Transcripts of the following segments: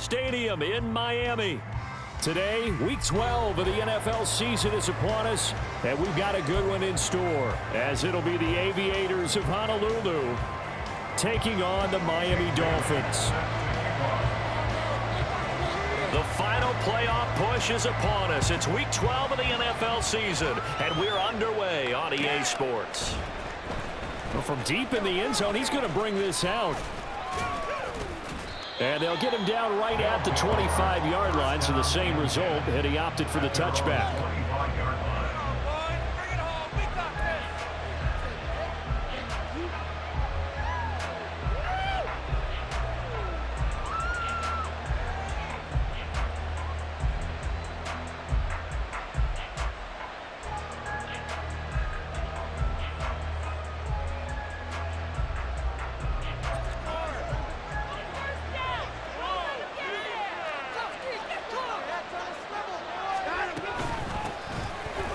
Stadium in Miami. Today, Week 12 of the NFL season is upon us, and we've got a good one in store, as it'll be the Aviators of Honolulu taking on the Miami Dolphins. The final playoff push is upon us. It's Week 12 of the NFL season, and we're underway on EA Sports. Well, from deep in the end zone, he's going to bring this out. And they'll get him down right at the 25-yard line, so the same result, and he opted for the touchback.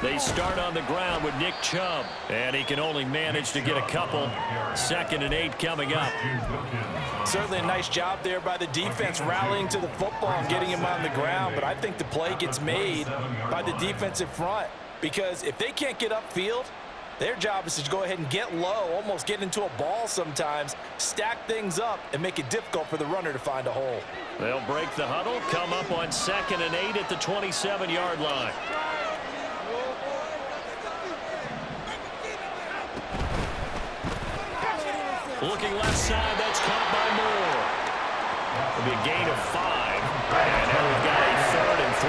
They start on the ground with Nick Chubb, and he can only manage to get a couple. 2nd and 8 coming up. Certainly a nice job there by the defense rallying to the football and getting him on the ground, but I think the play gets made by the defensive front, because if they can't get upfield, their job is to go ahead and get low, almost get into a ball sometimes, stack things up, and make it difficult for the runner to find a hole. They'll break the huddle, come up on 2nd and 8 at the 27-yard line. Looking left side, that's caught by Moore. It'll be a gain of 5. And now we've got a 3rd and 3.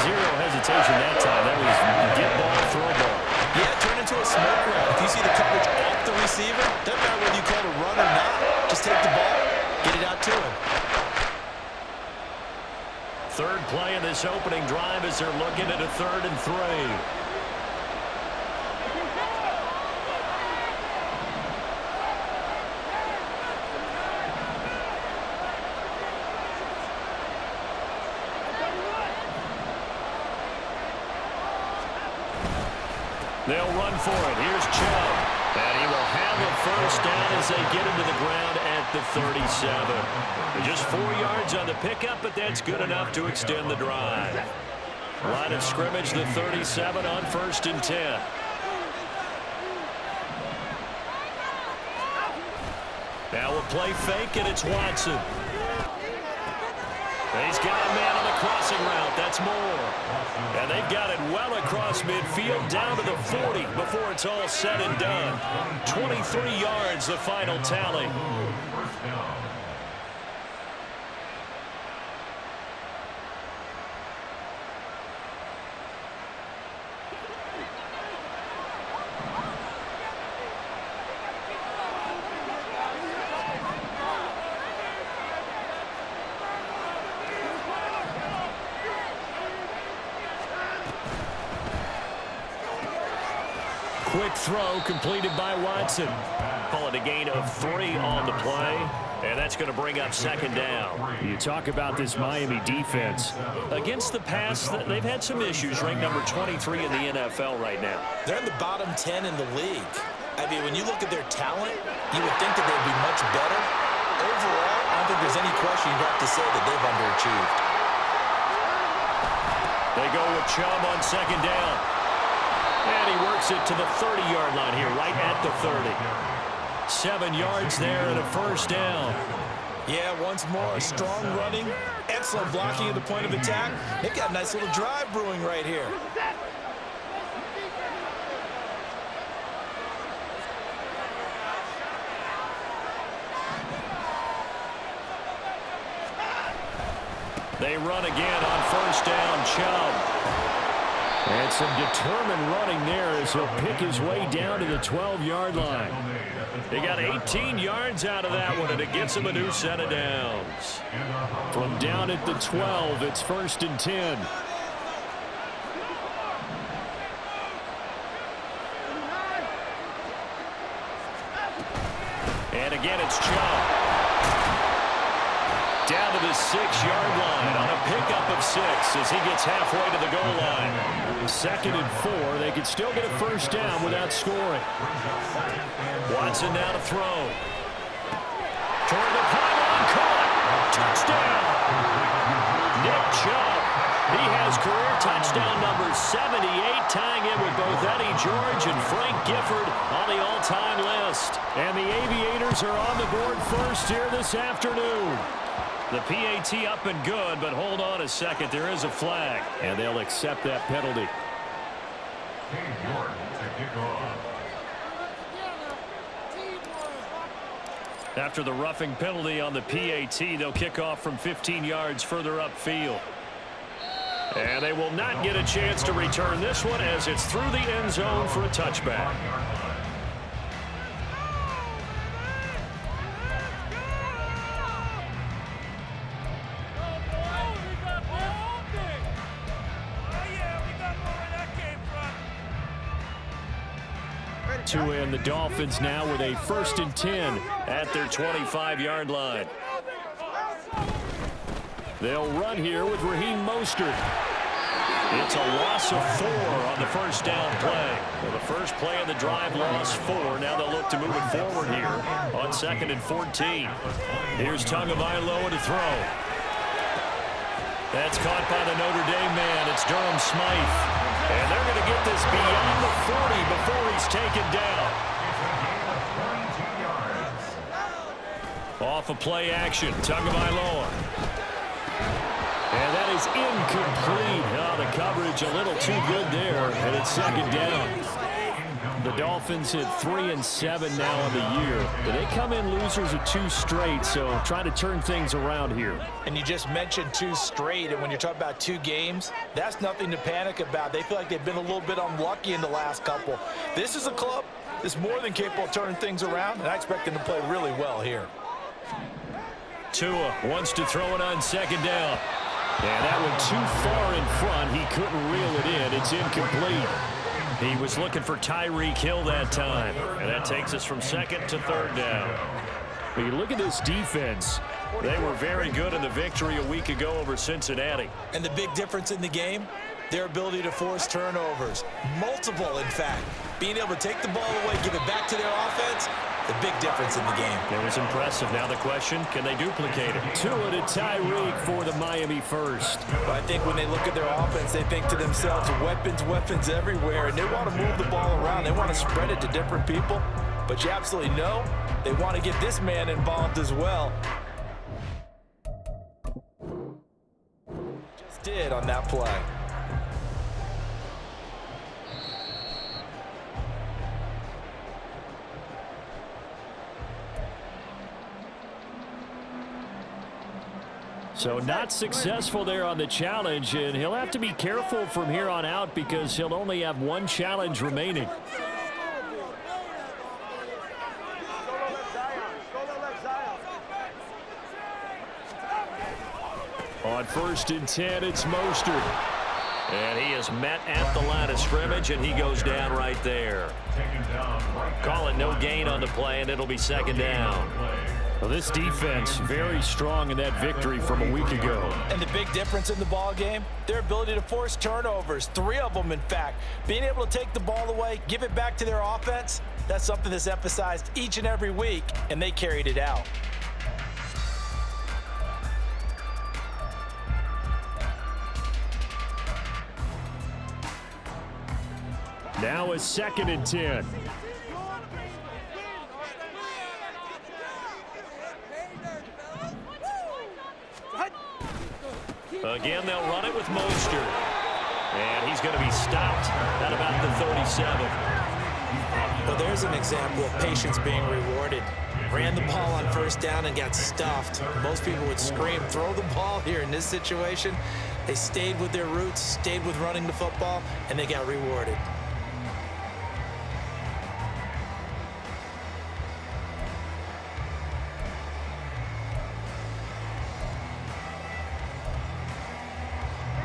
Zero hesitation that time. That was get ball, throw ball. Yeah, turn into a smoke route. If you see the coverage off the receiver, doesn't matter whether you call it a run or not. Just take the ball, get it out to him. Third play in this opening drive as they're looking at a 3rd and 3. They'll run for it. Here's Chubb. And he will have a first down as they get him to the ground at the 37. Just 4 yards on the pickup, but that's good enough to extend the drive. Line of scrimmage, the 37 on 1st and 10. Now a play fake, and it's Watson. He's got a man on the crossing route. That's Moore. And they've got it well across midfield down to the 40 before it's all said and done. 23 yards, the final tally. Quick throw completed by Watson. Call it a gain of 3 on the play, and that's going to bring up 2nd down. You talk about this Miami defense. Against the pass, they've had some issues, ranked number 23 in the NFL right now. They're in the bottom 10 in the league. I mean, when you look at their talent, you would think that they'd be much better. Overall, I don't think there's any question you'd have to say that they've underachieved. They go with Chubb on 2nd down. And he works it to the 30-yard line here, right at the 30. 7 yards there and a first down. Yeah, once more, strong running, excellent blocking at the point of attack. They've got a nice little drive brewing right here. They run again on 1st down, Chubb. And some determined running there as he'll pick his way down to the 12-yard line. They got 18 yards out of that one, and it gets him a new set of downs. From down at the 12, it's 1st and 10. And again, it's Chubb. Down to the 6-yard line on a pickup of 6 as he gets halfway to the goal line. 2nd and 4. They could still get a first down without scoring. Watson now to throw. Toward the pylon, caught. Touchdown. touchdown number 78, tying it with both Eddie George and Frank Gifford on the all-time list. And the Aviators are on the board first here this afternoon. The PAT up and good, but hold on a second. There is a flag, and they'll accept that penalty. After the roughing penalty on the PAT, they'll kick off from 15 yards further upfield. And they will not get a chance to return this one as it's through the end zone for a touchback. Chkahoe and the Dolphins now with a 1st and 10 at their 25-yard line. They'll run here with Raheem Mostert. It's a loss of 4 on the first down play. Well, the first play of the drive lost 4. Now they'll look to move it forward here on 2nd and 14. Here's Chkahoe to throw. That's caught by the Notre Dame man. It's Durham Smythe. And they're going to get this beyond the 40 before he's taken down. Off of play action, Chkahoe. And that is incomplete. Oh, the coverage a little too good there, and it's 2nd down. The Dolphins at 3-7 now on the year. But they come in losers of 2 straight, so trying to turn things around here. And you just mentioned 2 straight, and when you're talking about 2 games, that's nothing to panic about. They feel like they've been a little bit unlucky in the last couple. This is a club that's more than capable of turning things around, and I expect them to play really well here. Tua wants to throw it on 2nd down. And that one too far in front. He couldn't reel it in. It's incomplete. He was looking for Tyreek Hill that time. And that takes us from 2nd to 3rd down. When you look at this defense, they were very good in the victory a week ago over Cincinnati. And the big difference in the game, their ability to force turnovers. Multiple, in fact. Being able to take the ball away, give it back to their offense, the big difference in the game. It was impressive. Now the question, can they duplicate it? Tua to Tyreek for the Miami first. But I think when they look at their offense, they think to themselves, weapons, weapons everywhere, and they want to move the ball around. They want to spread it to different people. But you absolutely know they want to get this man involved as well. Just did on that play. So not successful there on the challenge, and he'll have to be careful from here on out because he'll only have 1 challenge remaining. On 1st and 10, it's Mostert. And he is met at the line of scrimmage, and he goes down right there. Call it no gain on the play, and it'll be 2nd down. Well, this defense very strong in that victory from a week ago. And the big difference in the ball game, their ability to force turnovers, 3 of them in fact. Being able to take the ball away, give it back to their offense, that's something that's emphasized each and every week, and they carried it out. Now it's 2nd and 10. Again, they'll run it with Mostert. And he's going to be stopped at about the 37. Well, there's an example of patience being rewarded. Ran the ball on 1st down and got stuffed. Most people would scream, throw the ball here. In this situation, they stayed with their roots, stayed with running the football, and they got rewarded.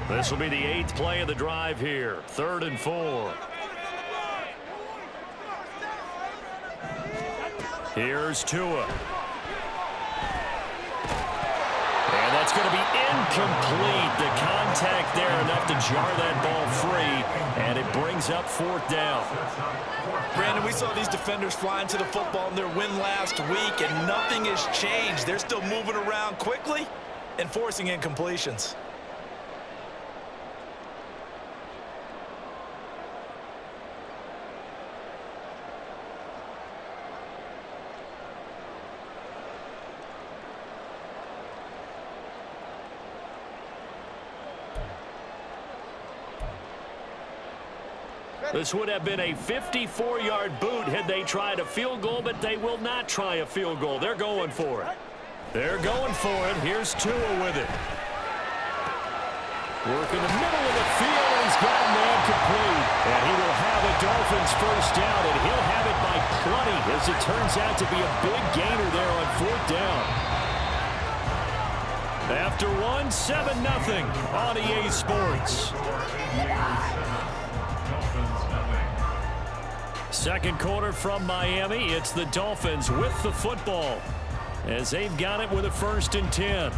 This will be the 8th play of the drive here. 3rd and 4. Here's Tua. And that's going to be incomplete. The contact there enough to jar that ball free, and it brings up 4th down. Brandon, we saw these defenders fly into the football in their win last week, and nothing has changed. They're still moving around quickly and forcing incompletions. This would have been a 54-yard boot had they tried a field goal, but they will not try a field goal. They're going for it. They're going for it. Here's Tua with it. Work in the middle of the field, and he's got a man complete. And he will have a Dolphins first down, and he'll have it by plenty, as it turns out to be a big gainer there on 4th down. After 7-0 on EA Sports. Second quarter from Miami. It's the Dolphins with the football, as they've got it with a 1st and 10.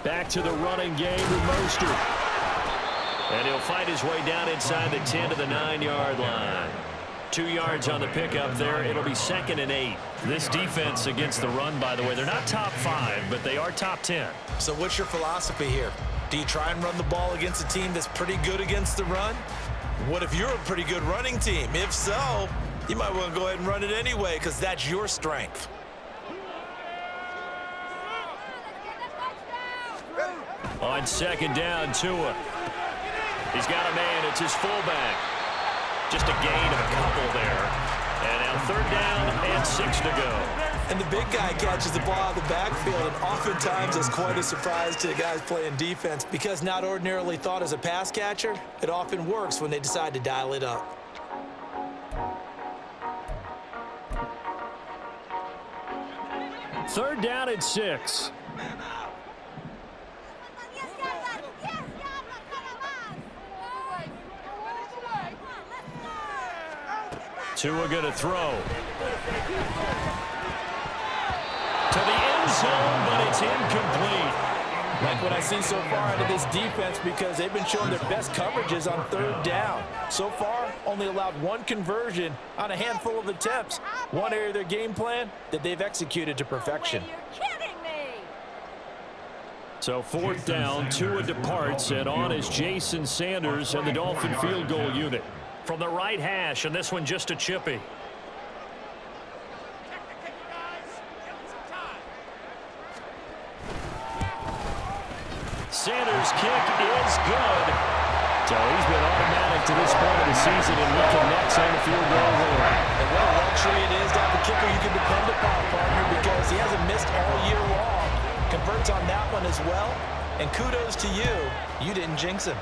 Back to the running game with Mostert. And he'll fight his way down inside the 10 to the 9-yard line. 2 yards on the pickup there. It'll be 2nd and 8. This defense against the run, by the way, they're not top 5, but they are top 10. So what's your philosophy here? Do you try and run the ball against a team that's pretty good against the run? What if you're a pretty good running team? If so, you might want to go ahead and run it anyway, because that's your strength. On 2nd down, Tua. He's got a man. It's his fullback. Just a gain of a couple there. And now 3rd down and 6 to go. And the big guy catches the ball out of the backfield, and oftentimes is quite a surprise to the guys playing defense, because not ordinarily thought as a pass catcher, it often works when they decide to dial it up. Third down and 6. Tua going to throw. To the end zone, but it's incomplete. Like what I see so far out of this defense, because they've been showing their best coverages on 3rd down. So far, only allowed 1 conversion on a handful of attempts. One area of their game plan that they've executed to perfection. So 4th down, Tua departs, and on is Jason Sanders and the Dolphin field goal unit. From the right hash, and this one just a chippy. Sanders' kick is good. So he's been automatic to this point of the season, and reconnects on the field goal line. And what a luxury it is to have a kicker you can depend upon, partner, because he hasn't missed all year long. Converts on that one as well, and kudos to you. You didn't jinx him.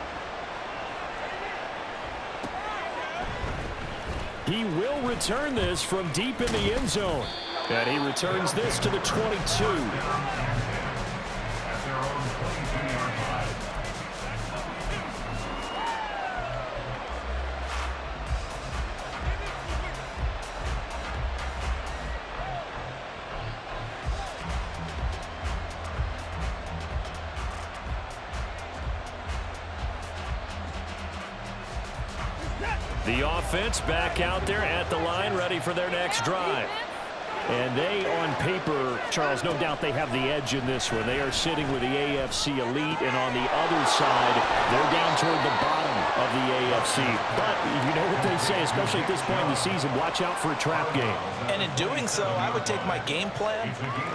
He will return this from deep in the end zone. And he returns this to the 22. The offense back out there at the line, ready for their next drive. And they, on paper, Charles, no doubt they have the edge in this one. They are sitting with the AFC elite, and on the other side, they're down toward the bottom of the AFC. But you know what they say, especially at this point in the season, watch out for a trap game. And in doing so, I would take my game plan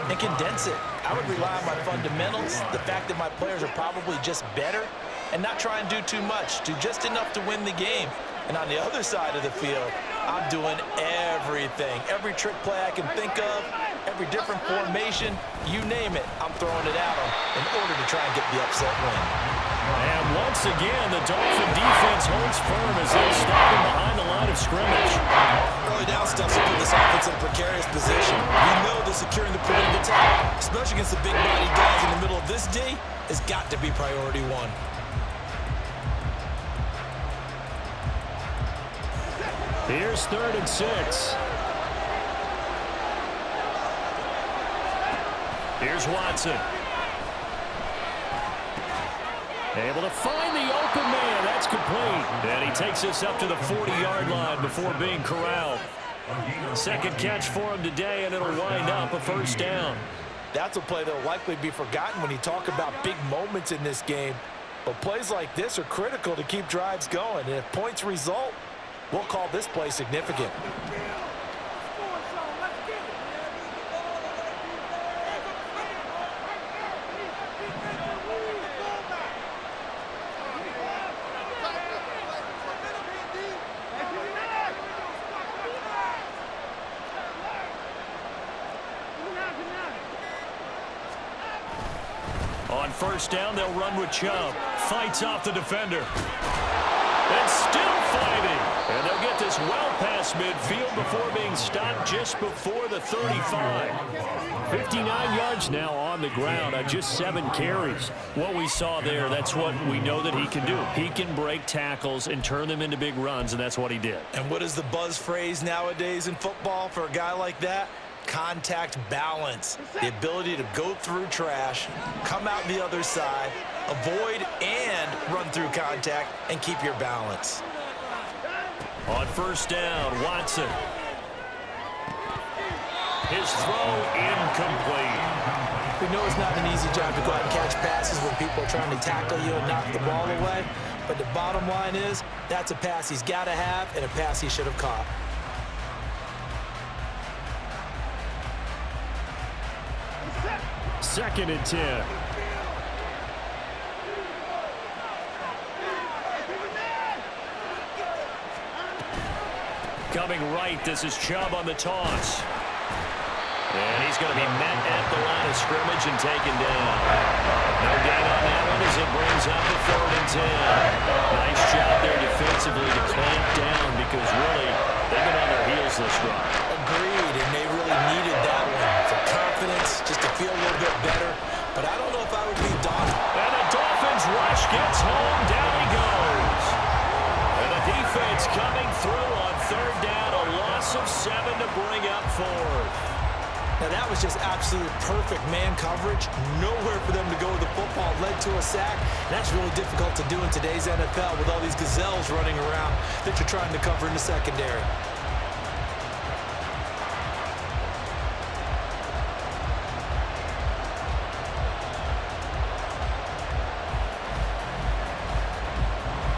and condense it. I would rely on my fundamentals, the fact that my players are probably just better, and not try and do too much, do just enough to win the game. And on the other side of the field, I'm doing everything. Every trick play I can think of, every different formation, you name it, I'm throwing it at them in order to try and get the upset win. And once again, the Dolphin defense holds firm as they stop him behind the line of scrimmage. Early down stuff to put this offense in a precarious position. You know that securing the perimeter attack, especially against the big body guys in the middle of this D, has got to be priority 1. Here's 3rd and 6. Here's Watson. Able to find the open man. That's complete. And he takes us up to the 40-yard line before being corralled. Second catch for him today, and it'll wind up a first down. That's a play that will likely be forgotten when you talk about big moments in this game. But plays like this are critical to keep drives going. And if points result, we'll call this play significant. On first down, they'll run with Chubb. Fights off the defender. And still fighting. And they'll get this well past midfield before being stopped just before the 35. 59 yards now on the ground on just 7 carries. What we saw there, that's what we know that he can do. He can break tackles and turn them into big runs, and that's what he did. And what is the buzz phrase nowadays in football for a guy like that? Contact balance, the ability to go through trash, come out the other side, avoid and run through contact, and keep your balance. On first down, Watson. His throw incomplete. We know it's not an easy job to go out and catch passes when people are trying to tackle you and knock the ball away, but the bottom line is that's a pass he's got to have and a pass he should have caught. Second and 10. Coming right, this is Chubb on the toss. And he's going to be met at the line of scrimmage and taken down. No gain on that one as it brings up the 3rd and 10. Nice job there defensively to clamp down because really they've been on their heels this run. Agreed, and they really needed that one for confidence, just to feel a little bit better. But I don't know if I would be daunted. And the Dolphins rush gets home. Down he goes. And the defense coming through on 3rd down. A loss of 7 to bring up 4th. Now that was just absolute perfect man coverage. Nowhere for them to go with the football. Led to a sack. And that's really difficult to do in today's NFL with all these gazelles running around that you're trying to cover in the secondary.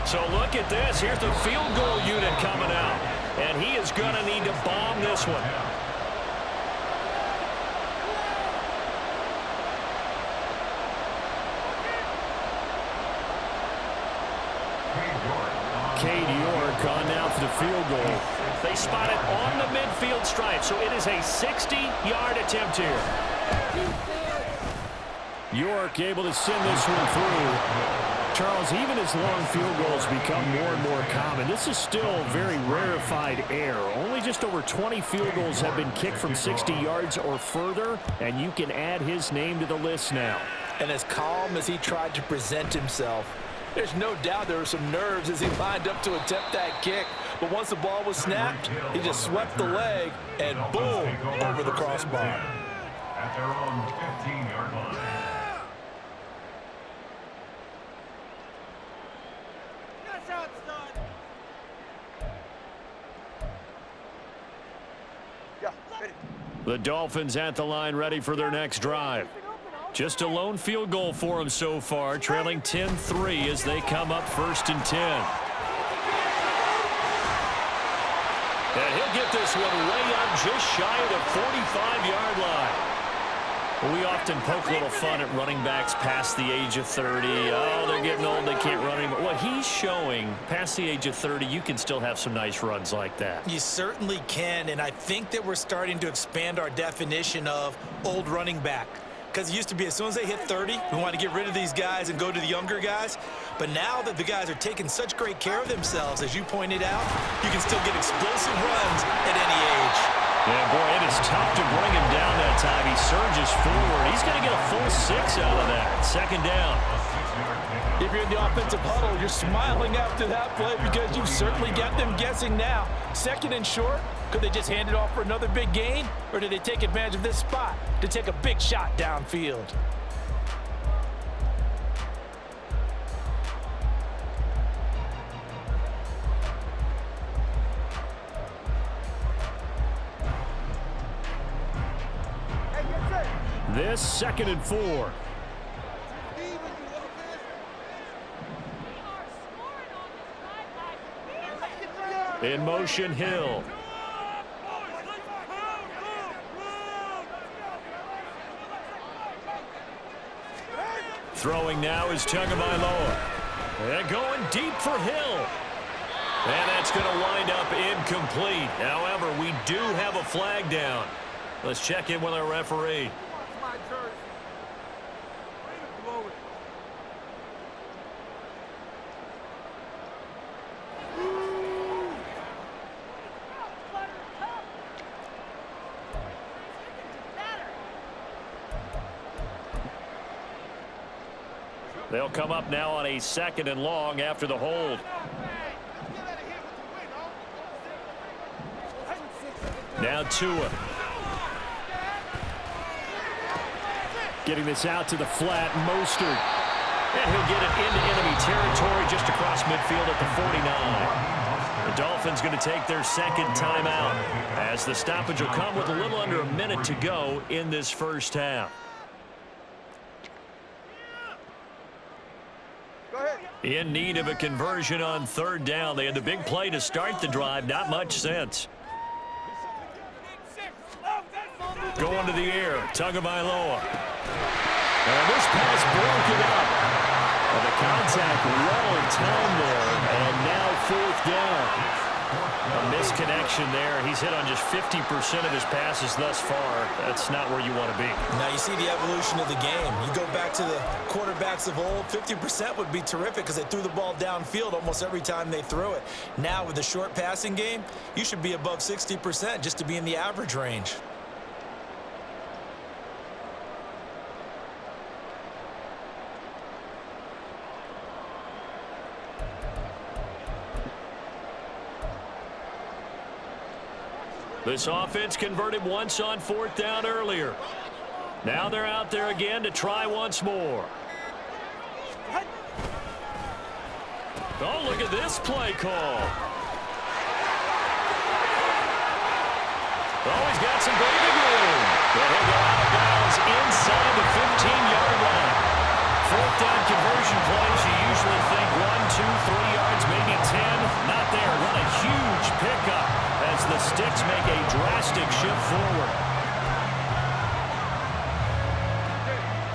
So look at this. Here's the field goal unit coming out. And he is going to need to bomb this one. On now for the field goal. They spot it on the midfield stripe, so it is a 60-yard attempt here. York able to send this one through. Charles, even as long field goals become more and more common, this is still very rarefied air. Only just over 20 field goals have been kicked from 60 yards or further, and you can add his name to the list now. And as calm as he tried to present himself, there's no doubt there were some nerves as he lined up to attempt that kick. But once the ball was snapped, he just swept the leg and boom, over the crossbar. At their own 15-yard line. That's how it's done. Yeah, ready. The Dolphins at the line ready for their next drive. Just a lone field goal for them so far, trailing 10-3 as they come up 1st and 10. And he'll get this one way up just shy of the 45-yard line. We often poke a little fun at running backs past the age of 30. Oh, they're getting old, they can't run anymore. Well, he's showing past the age of 30, you can still have some nice runs like that. You certainly can, and I think that we're starting to expand our definition of old running back. Because it used to be as soon as they hit 30, we want to get rid of these guys and go to the younger guys. But now that the guys are taking such great care of themselves, as you pointed out, you can still get explosive runs at any age. Yeah, boy, it is tough to bring him down that time. He surges forward. He's going to get a full 6 out of that. 2nd down. If you're in the offensive huddle, you're smiling after that play because you've certainly got them guessing now. 2nd and short. Could they just hand it off for another big gain? Or did they take advantage of this spot to take a big shot downfield? This 2nd and 4. In motion, Hill. Throwing now is Chkahoe. And going deep for Hill. And that's going to wind up incomplete. However, we do have a flag down. Let's check in with our referee. They'll come up now on a 2nd and long after the hold. Now Tua. Getting this out to the flat, Mostert. And he'll get it into enemy territory just across midfield at the 49. The Dolphins going to take their 2nd timeout as the stoppage will come with a little under a minute to go in this first half. In need of a conversion on 3rd down. They had the big play to start the drive. Not much sense. Going to the air. Chkahoe. And this pass broken up. And the contact well timed there. And now 4th down. A misconnection there. He's hit on just 50% of his passes thus far. That's not where you want to be. Now you see the evolution of the game. You go back to the quarterbacks of old, 50% would be terrific because they threw the ball downfield almost every time they threw it. Now with the short passing game, you should be above 60% just to be in the average range. This offense converted once on 4th down earlier. Now they're out there again to try once more. Oh, look at this play call. Oh, he's got some breathing room. But he'll go out of bounds inside the 15-yard line. 4th down conversion plays, you usually think 1, 2, 3 yards, maybe 10. Not there. What a huge pickup as the Sticks make a drastic shift forward.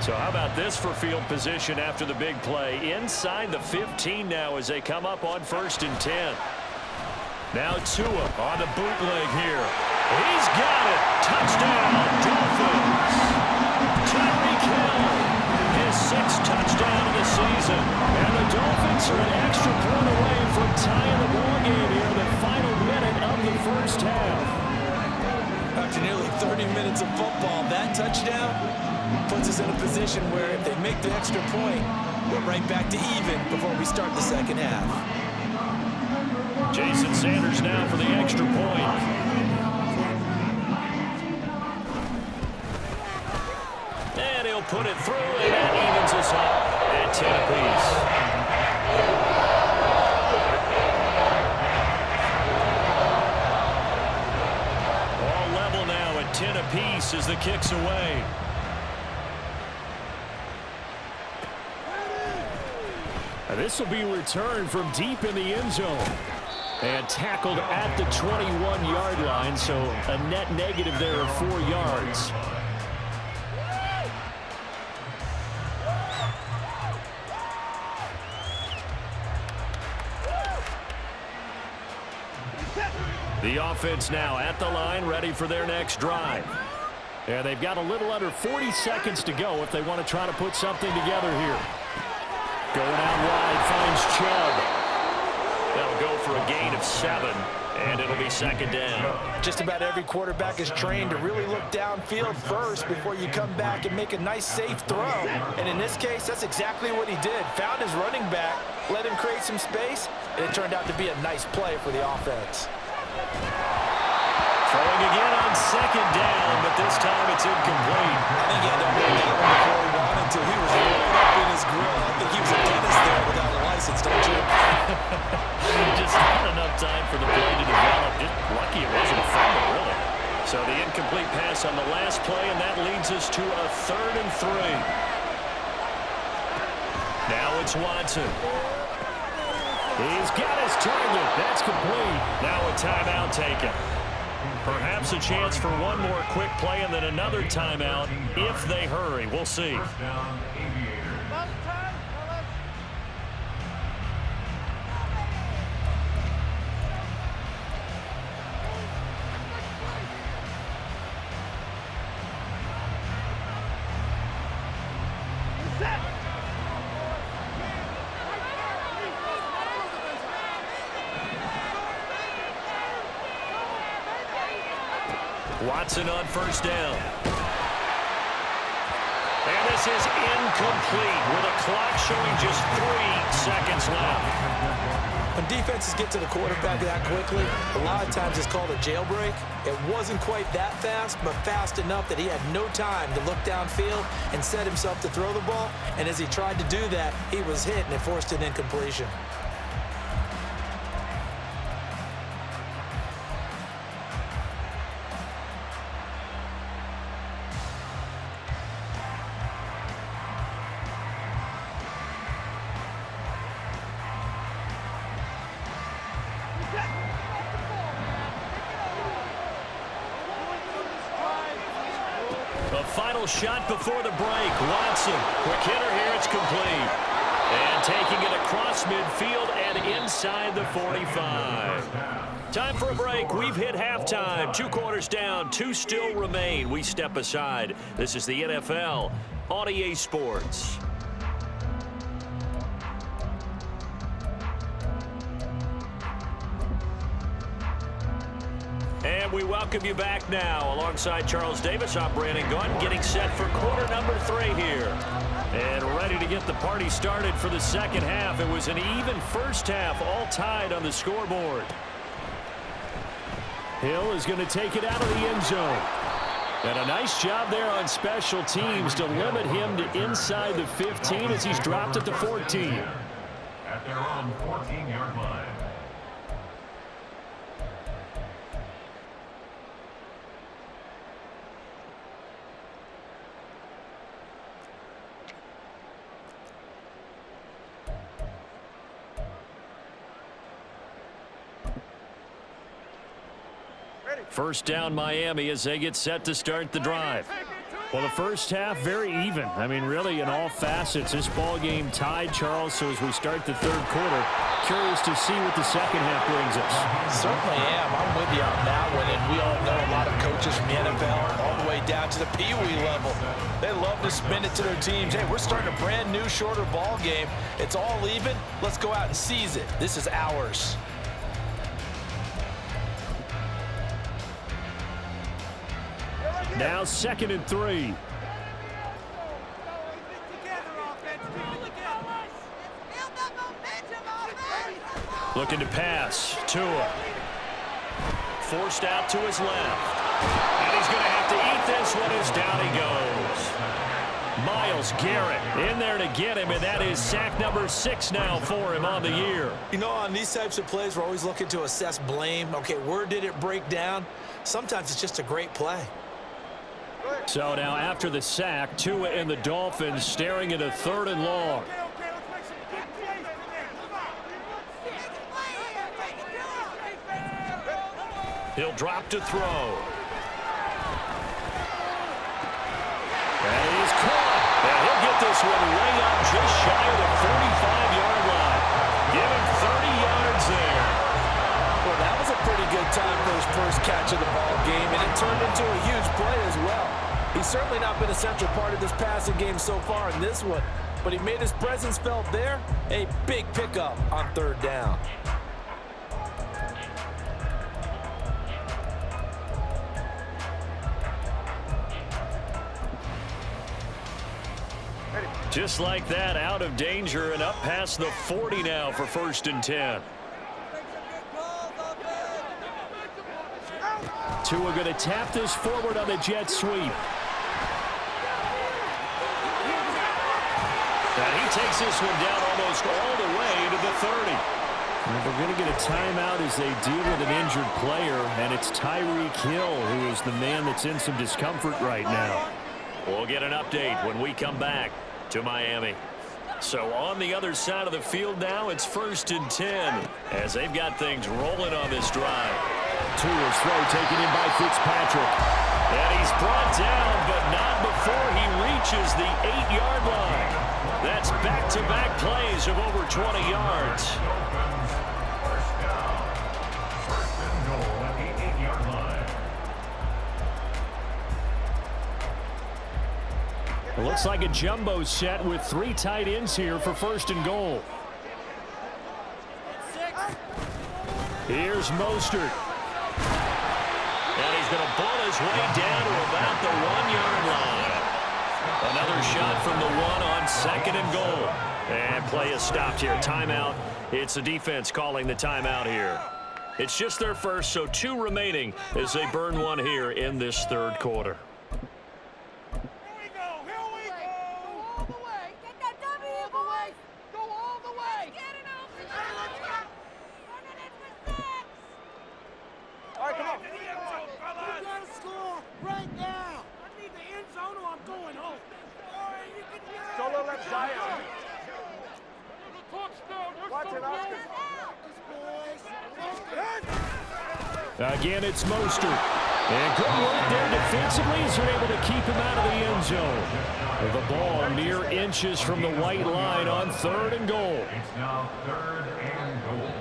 So how about this for field position after the big play? Inside the 15 now as they come up on 1st and 10. Now Tua on the bootleg here. He's got it. Touchdown, Dolphins. Tyreek Hill, his 6th touchdown of the season. And the Dolphins are an extra point away from tying the ball game here in the final minute of the first half. After nearly 30 minutes of football, that touchdown puts us in a position where if they make the extra point, we're right back to even before we start the 2nd half. Jason Sanders now for the extra point. And he'll put it through, and that evens us up at 10 apiece. All level now at 10 apiece as the kick's away. And this will be returned from deep in the end zone. And tackled at the 21-yard line, so a net negative there of 4 yards. The offense now at the line, ready for their next drive. And they've got a little under 40 seconds to go if they want to try to put something together here. Going out wide, finds Chubb. That'll go for a gain of 7, and it'll be 2nd down. Just about every quarterback is trained to really look downfield first before you come back and make a nice, safe throw. And in this case, that's exactly what he did. Found his running back, let him create some space, and it turned out to be a nice play for the offense. Throwing again on 2nd down, but this time it's incomplete. I think he had to hold that one before he wanted to. He was right up in his grill. I think he was a dentist there without a license, don't you? Just not enough time for the play to develop. Just lucky it wasn't a fumble, really. So the incomplete pass on the last play, and that leads us to a 3rd and 3. Now it's Watson. He's got his target. That's complete. Now a timeout taken. Perhaps a chance for one more quick play and then another timeout if they hurry. We'll see. First down, Aviators. Watson on first down. And this is incomplete with a clock showing just 3 seconds left. When defenses get to the quarterback that quickly, a lot of times it's called a jailbreak. It wasn't quite that fast, but fast enough that he had no time to look downfield and set himself to throw the ball. And as he tried to do that, he was hit and it forced an incompletion. Final shot before the break. Watson, quick hitter here, it's complete. And taking it across midfield and inside the 45. Time for a break. We've hit halftime. 2 quarters down, 2 still remain. We step aside. This is the NFL on EA Sports. And we welcome you back now. Alongside Charles Davis, I'm Brandon Gaudin, getting set for quarter number 3 here. And ready to get the party started for the second half. It was an even first half, all tied on the scoreboard. Hill is going to take it out of the end zone. And a nice job there on special teams to limit him to inside the 15 as he's dropped at the 14. At their own 14-yard line. First down Miami as they get set to start the drive. Well, the first half, very even. I mean, really, in all facets, this ball game tied, Charles. So as we start the third quarter, curious to see what the second half brings us. Certainly am. I'm with you on that one. And we all know a lot of coaches from the NFL all the way down to the Pee-wee level. They love to spin it to their teams. Hey, we're starting a brand new, shorter ball game. It's all even. Let's go out and seize it. This is ours. Now 2nd and 3. Looking to pass. Tua. Forced out to his left. And he's going to have to eat this one as down he goes. Myles Garrett in there to get him, and that is sack number 6 now for him on the year. You know, on these types of plays, we're always looking to assess blame. Okay, where did it break down? Sometimes it's just a great play. So now after the sack, Tua and the Dolphins staring at a 3rd and long. He'll drop to throw. And he's caught. And he'll get this one way up just shy of the 45-yard line. Give him 30 yards there. Well, that was a pretty good time for his first catch of the ball game, and it turned into a huge play as well. He's certainly not been a central part of this passing game so far in this one, but he made his presence felt there. A big pickup on 3rd down. Just like that, out of danger and up past the 40 now for 1st and 10. Tua going to tap this forward on the jet sweep. And he takes this one down almost all the way to the 30. Well, they're going to get a timeout as they deal with an injured player, and it's Tyreek Hill who is the man that's in some discomfort right now. We'll get an update when we come back to Miami. So on the other side of the field now, it's 1st and 10 as they've got things rolling on this drive. Tua's throw taken in by Fitzpatrick. And he's brought down, but not before he reaches the 8-yard line. That's back-to-back plays of over 20 yards. First down. 1st and goal at the 8-yard line. It looks like a jumbo set with 3 tight ends here for 1st and goal. Here's Mostert. And he's going to pull his way down to about the 1-yard line. Another shot from the 1 on 2nd and goal. And play is stopped here. Timeout. It's the defense calling the timeout here. It's just their first, so 2 remaining as they burn 1 here in this 3rd quarter. Again, it's Mostert. And good work there defensively as they're able to keep him out of the end zone. With the ball mere inches from the white line on 3rd and goal. It's now 3rd and goal.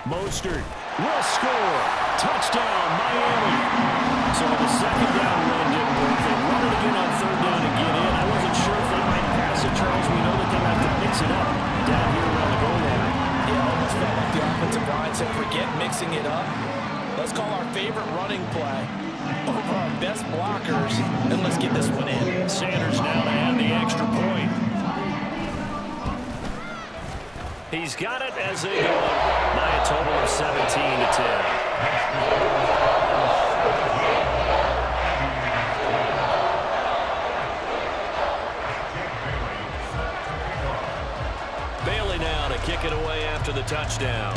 Mostert will score. Touchdown, Miami. So the 2nd down run didn't work. They run it again on 3rd down to get in. I wasn't sure if they might pass it, Charles. We know that they like to mix it up down here around the goal line. Yeah, almost felt like the offensive line said, forget mixing it up. Let's call our favorite running play over our best blockers, and let's get this one in. Sanders now to add the extra point. He's got it as they go up by a total of 17-10. Bailey now to kick it away after the touchdown.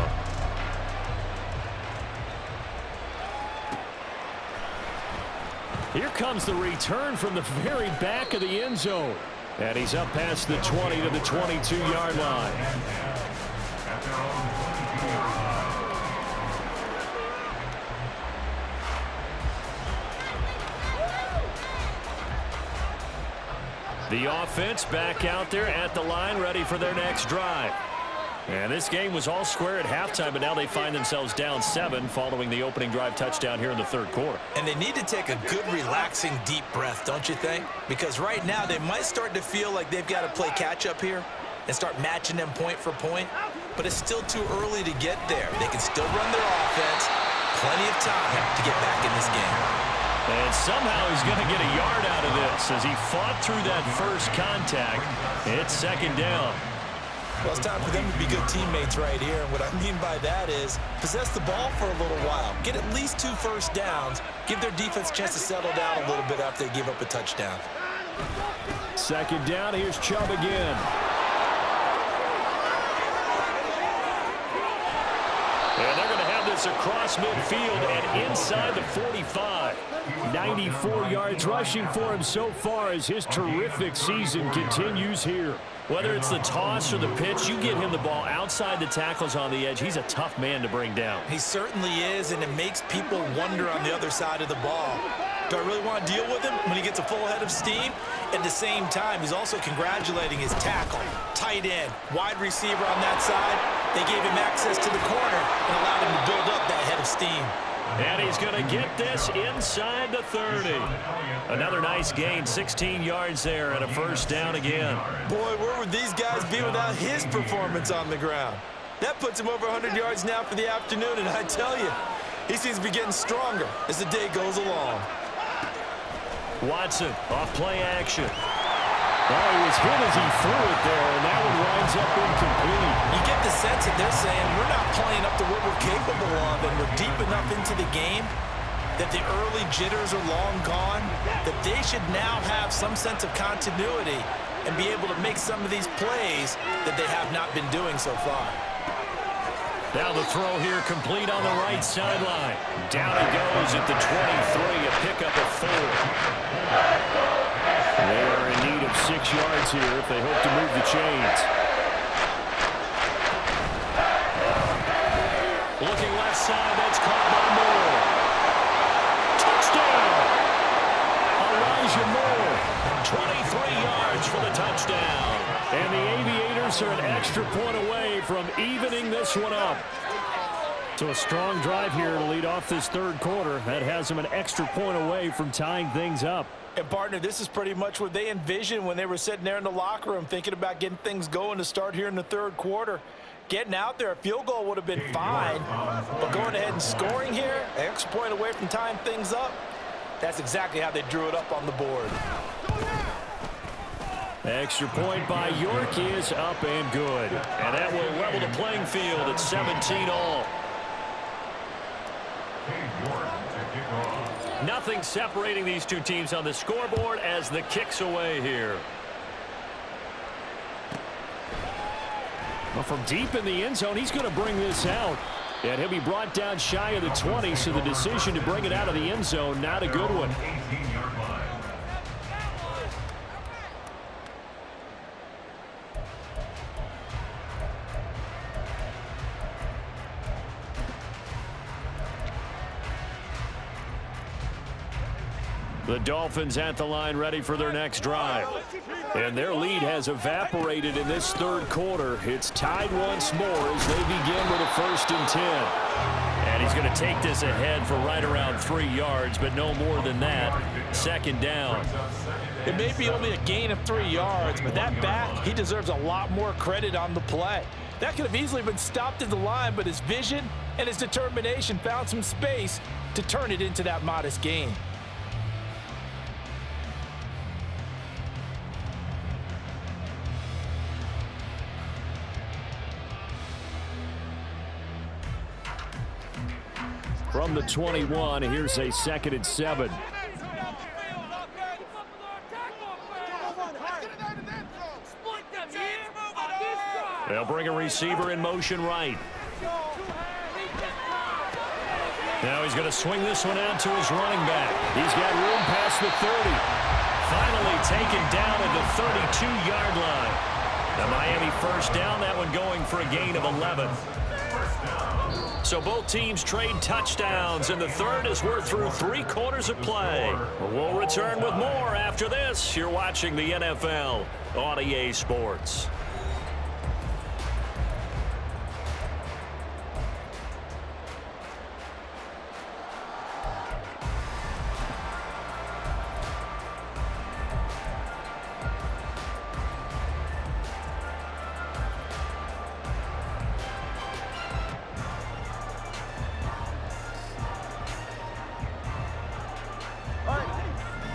Here comes the return from the very back of the end zone. And he's up past the 20 to the 22-yard line. At their own 22-yard line. The offense back out there at the line, ready for their next drive. And this game was all square at halftime, but now they find themselves down 7 following the opening drive touchdown here in the 3rd quarter. And they need to take a good, relaxing, deep breath, don't you think? Because right now they might start to feel like they've got to play catch-up here and start matching them point for point. But it's still too early to get there. They can still run their offense. Plenty of time to get back in this game. And somehow he's going to get a yard out of this as he fought through that first contact. It's 2nd down. Well, it's time for them to be good teammates right here. And what I mean by that is possess the ball for a little while. Get at least 2 first downs. Give their defense a chance to settle down a little bit after they give up a touchdown. 2nd down. Here's Chubb again. And they're going to have this across midfield and inside the 45. 94 yards rushing for him so far as his terrific season continues here. Whether it's the toss or the pitch, you get him the ball outside the tackles on the edge. He's a tough man to bring down. He certainly is, and it makes people wonder on the other side of the ball. Do I really want to deal with him when he gets a full head of steam? At the same time, he's also congratulating his tackle, tight end, wide receiver on that side. They gave him access to the corner and allowed him to build up that head of steam. And he's going to get this inside the 30. Another nice gain, 16 yards there and a first down again. Boy, where would these guys be without his performance on the ground? That puts him over 100 yards now for the afternoon, and I tell you, he seems to be getting stronger as the day goes along. Watson, off play action. Well, he was hit as he threw it there, and that one winds up incomplete. You get the sense that they're saying we're not playing up to what we're capable of, and we're deep enough into the game that the early jitters are long gone, that they should now have some sense of continuity and be able to make some of these plays that they have not been doing so far. Now the throw here complete on the right sideline. Down he goes at the 23, a pickup of 4. They are in need of 6 yards here if they hope to move the chains. Looking left side, that's caught by Moore. Touchdown! Elijah Moore, 23 yards for the touchdown. And the Aviators are an extra point away from evening this one up. So a strong drive here to lead off this third quarter. That has them an extra point away from tying things up. And, partner, this is pretty much what they envisioned when they were sitting there in the locker room thinking about getting things going to start here in the third quarter. Getting out there, a field goal would have been fine, but going ahead and scoring here, an extra point away from tying things up, that's exactly how they drew it up on the board. Extra point by York is up and good. And that will level the playing field at 17 all. Nothing separating these two teams on the scoreboard as the kick's away here. Well, from deep in the end zone, he's going to bring this out. And he'll be brought down shy of the 20, so the decision to bring it out of the end zone, not a good one. The Dolphins at the line ready for their next drive. And their lead has evaporated in this third quarter. It's tied once more as they begin with a 1st and 10. And he's going to take this ahead for right around 3 yards, but no more than that. 2nd down. It may be only a gain of 3 yards, but that back, he deserves a lot more credit on the play. That could have easily been stopped at the line, but his vision and his determination found some space to turn it into that modest gain. From the 21, here's a 2nd and 7. They'll bring a receiver in motion right. Now he's going to swing this one out to his running back. He's got room past the 30. Finally taken down at the 32-yard line. The Miami 1st down, that one going for a gain of 11. So both teams trade touchdowns, and the third as we're through 3 quarters of play. We'll return with more after this. You're watching the NFL on EA Sports.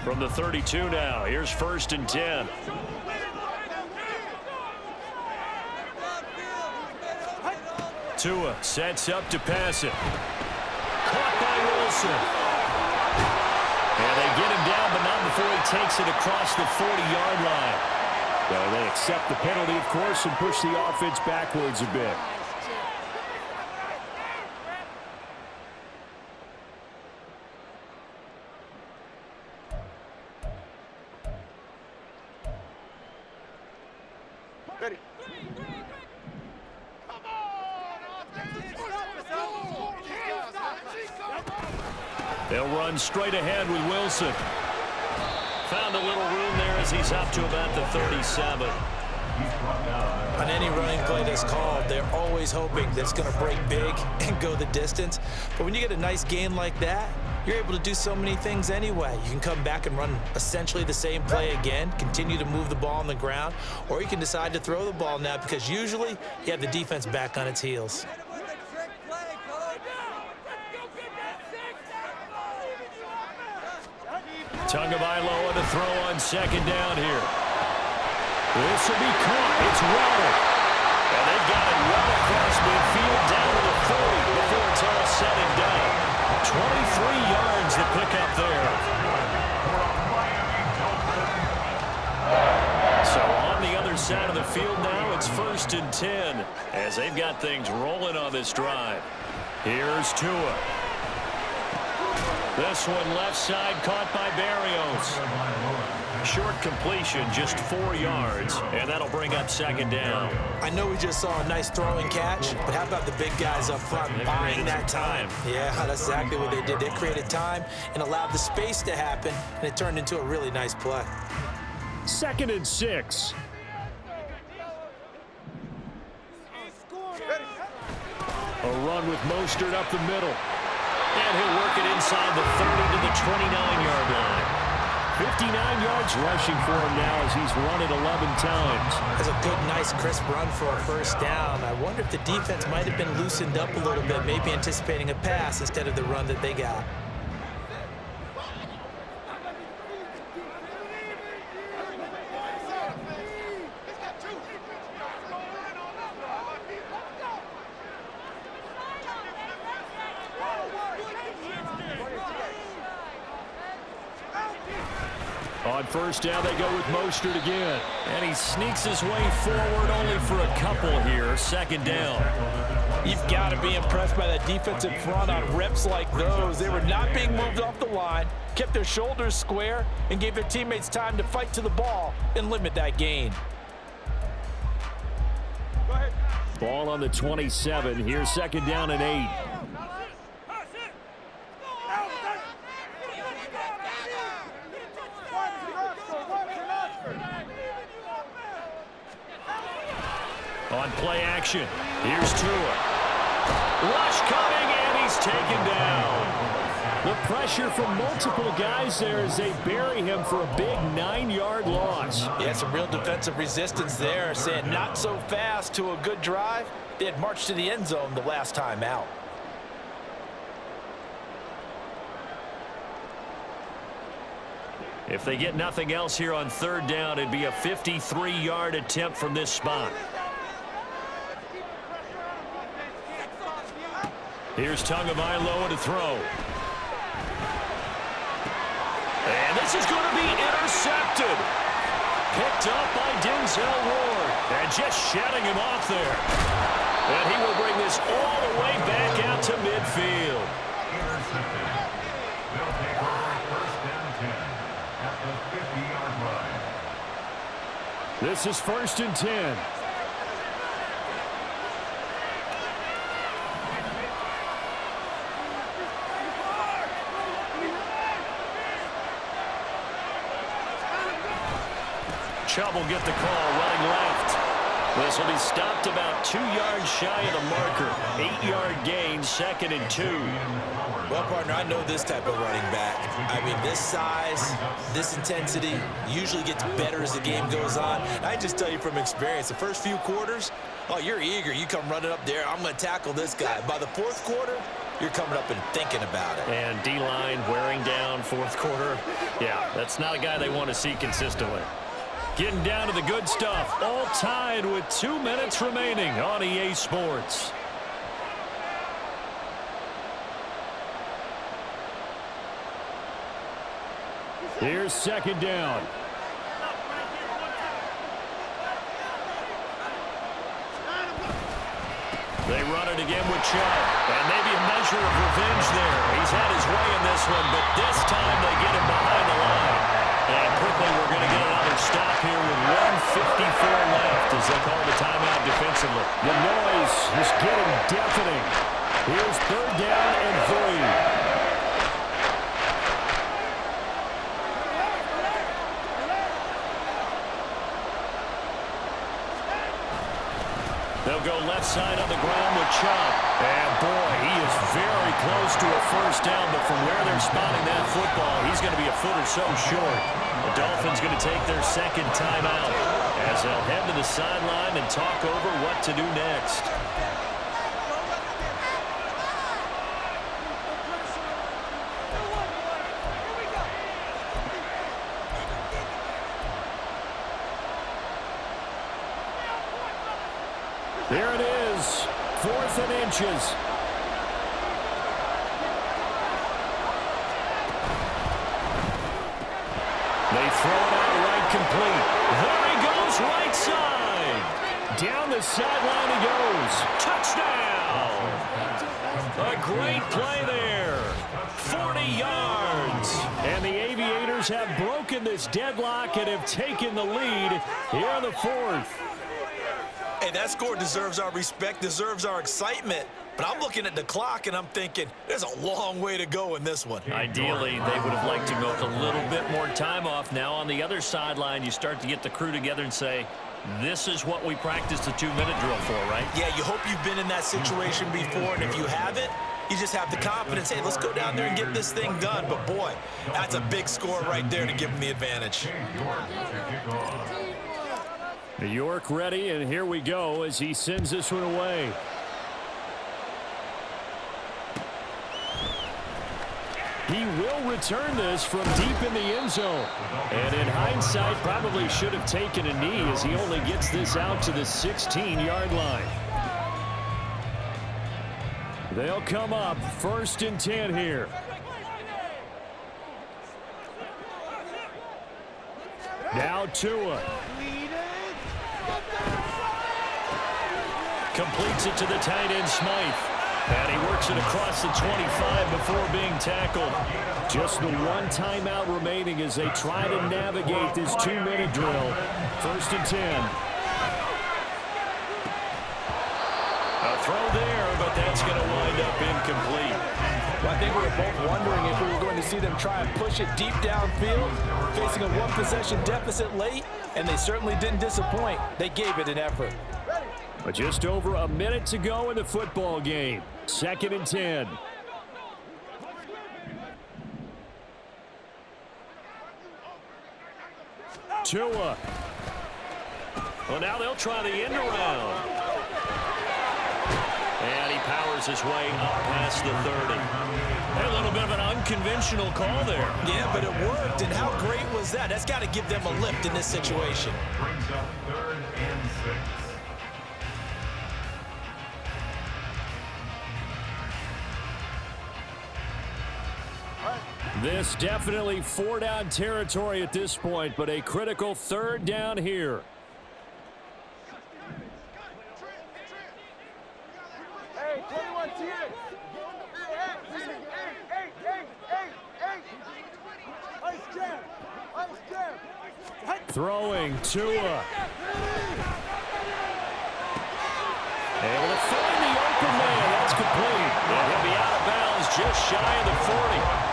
From the 32 now, here's 1st and 10. Tua sets up to pass it. Caught by Wilson. And they get him down, but not before he takes it across the 40-yard line. Well, they accept the penalty, of course, and push the offense backwards a bit. They'll run straight ahead with Wilson. Found a little room there as he's up to about the 37. On any running play that's called, they're always hoping that it's going to break big and go the distance. But when you get a nice gain like that, you're able to do so many things anyway. You can come back and run essentially the same play again, continue to move the ball on the ground, or you can decide to throw the ball now because usually you have the defense back on its heels. Tagovailoa to throw on 2nd down here. This will be caught. It's Waddle. And they've got it well across midfield down to the 40 before it's all said and done. 23 yards to pick up there. So it's 1st and 10 as they've got things rolling on this drive. Here's Tua. This one left side caught by Barrios. Short completion, just 4 yards, and that'll bring up 2nd down. I know we just saw a nice throwing catch, but how about the big guys up front buying that time? Yeah, that's exactly what they did. They created time and allowed the space to happen, and it turned into a really nice play. 2nd and 6. A run with Mostert up the middle. And he'll work it inside the 30 to the 29-yard line. 59 yards rushing for him now as he's run it 11 times. That's a good, nice, crisp run for a 1st down. I wonder if the defense might have been loosened up a little bit, maybe anticipating a pass instead of the run that they got. On 1st down, they go with Mostert again. And he sneaks his way forward only for a couple here. 2nd down. You've got to be impressed by that defensive front on reps like those. They were not being moved off the line, kept their shoulders square, and gave their teammates time to fight to the ball and limit that gain. Ball on the 27. Here's 2nd down and 8. On play action, here's Tua. Rush coming, and he's taken down. The pressure from multiple guys there as they bury him for a big 9-yard loss. Yeah, some real defensive resistance there, saying not so fast to a good drive. They had marched to the end zone the last time out. If they get nothing else here on 3rd down, it'd be a 53-yard attempt from this spot. Here's Tagovailoa to throw. And this is going to be intercepted. Picked up by Denzel Ward. And just shutting him off there. And he will bring this all the way back out to midfield. Intercepted. They'll take over 1st and 10 at the 50-yard line. This is 1st and 10. Chubb will get the call running left. This will be stopped about 2 yards shy of the marker. 8-yard gain, 2nd and 2. Well, partner, I know this type of running back. I mean, this size, this intensity usually gets better as the game goes on. I just tell you from experience, the first few quarters, oh, you're eager. You come running up there, I'm going to tackle this guy. By the 4th quarter, you're coming up and thinking about it. And D-line wearing down 4th quarter. Yeah, that's not a guy they want to see consistently. Getting down to the good stuff. All tied with 2 minutes remaining on EA Sports. Here's 2nd down. They run it again with Chubb. And maybe a measure of revenge there. He's had his way in this one, but this time they get him behind the line. And quickly we're going to get another stop here with 1:54 left as they call the timeout defensively. The noise is getting deafening. Here's 3rd down and 3. They'll go left side on the ground with Chubb. And boy, he is very close to a 1st down, but from where they're spotting that football, he's going to be a foot or so short. The Dolphins going to take their 2nd timeout as they'll head to the sideline and talk over what to do next. There it is, 4th and inches. They throw it out right complete. There he goes, right side. Down the sideline he goes. Touchdown! A great play there. 40 yards. And the Aviators have broken this deadlock and have taken the lead here in the fourth. Hey, that score deserves our respect, deserves our excitement. But I'm looking at the clock, and I'm thinking there's a long way to go in this one. Ideally, they would have liked to milk a little bit more time off. Now on the other sideline, you start to get the crew together and say, this is what we practiced the 2-minute drill for, right? Yeah, you hope you've been in that situation before, and if you haven't, you just have the confidence, hey, let's go down there and get this thing done. But, boy, that's a big score right there to give them the advantage. New York ready, and here we go as he sends this one away. He will return this from deep in the end zone. And in hindsight, probably should have taken a knee as he only gets this out to the 16-yard line. They'll come up 1st and 10 here. Now Tua. Completes it to the tight end, Smythe. And he works it across the 25 before being tackled. Just the one timeout remaining as they try to navigate this 2-minute drill. 1st and 10. A throw there, but that's going to wind up incomplete. Well, I think we were both wondering if we were going to see them try and push it deep downfield, facing a one-possession deficit late, and they certainly didn't disappoint. They gave it an effort. But just over a minute to go in the football game. 2nd and 10. Tua. Well, now they'll try the end around. And he powers his way up past the 30. A little bit of an unconventional call there. Yeah, but it worked, and how great was that? That's got to give them a lift in this situation. Brings up 3rd and 6. This definitely 4-down territory at this point, but a critical 3rd down here. Hey, 21 here. Ice jam. Ice jam. Throwing Tua. Able to find the open man. That's complete. And he'll be out of bounds just shy of the 40.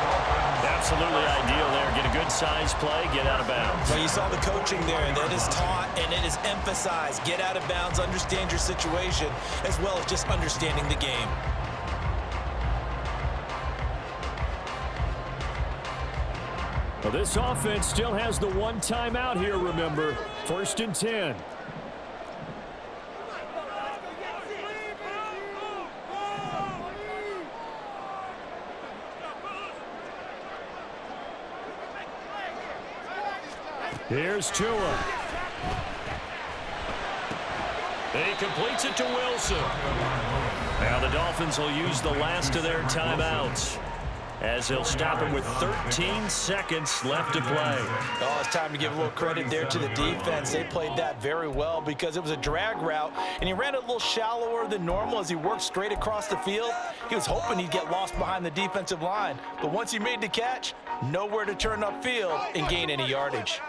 Absolutely ideal there. Get a good size play, get out of bounds. Well, you saw the coaching there. That is taught and it is emphasized. Get out of bounds, understand your situation, as well as just understanding the game. Well, this offense still has the one timeout here, remember. 1st and 10. Here's Tua. He completes it to Wilson. Now the Dolphins will use the last of their timeouts as they'll stop him with 13 seconds left to play. Oh, it's time to give a little credit there to the defense. They played that very well because it was a drag route, and he ran it a little shallower than normal as he worked straight across the field. He was hoping he'd get lost behind the defensive line, but once he made the catch, nowhere to turn upfield and gain any yardage.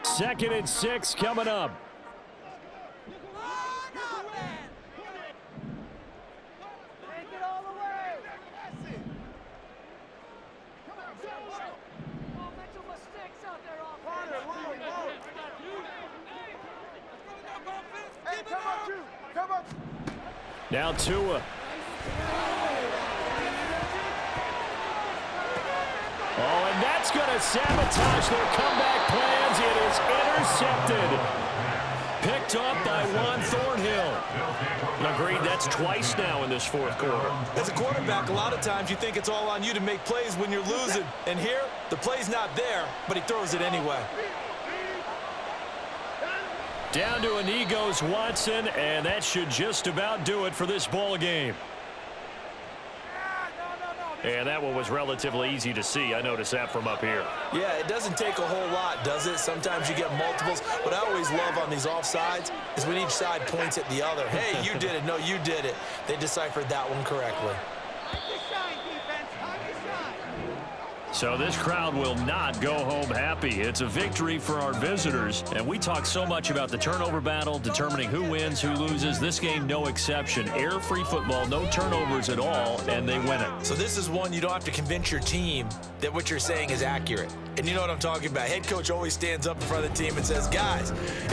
2nd and 6 coming up. Now Tua. Oh, and that's going to sabotage their comeback plans. It is intercepted. Picked up by Juan Thornhill. Agreed, that's twice now in this 4th quarter. As a quarterback, a lot of times you think it's all on you to make plays when you're losing. And here, the play's not there, but he throws it anyway. Down to a knee goes Watson, and that should just about do it for this ball game. And that one was relatively easy to see. I noticed that from up here. Yeah, it doesn't take a whole lot, does it? Sometimes you get multiples. What I always love on these offsides is when each side points at the other. Hey, you did it. No, you did it. They deciphered that one correctly. So this crowd will not go home happy. It's a victory for our visitors. And we talk so much about the turnover battle, determining who wins, who loses. This game, no exception. Air-free football, no turnovers at all, and they win it. So this is one you don't have to convince your team that what you're saying is accurate. And you know what I'm talking about. Head coach always stands up in front of the team and says, guys,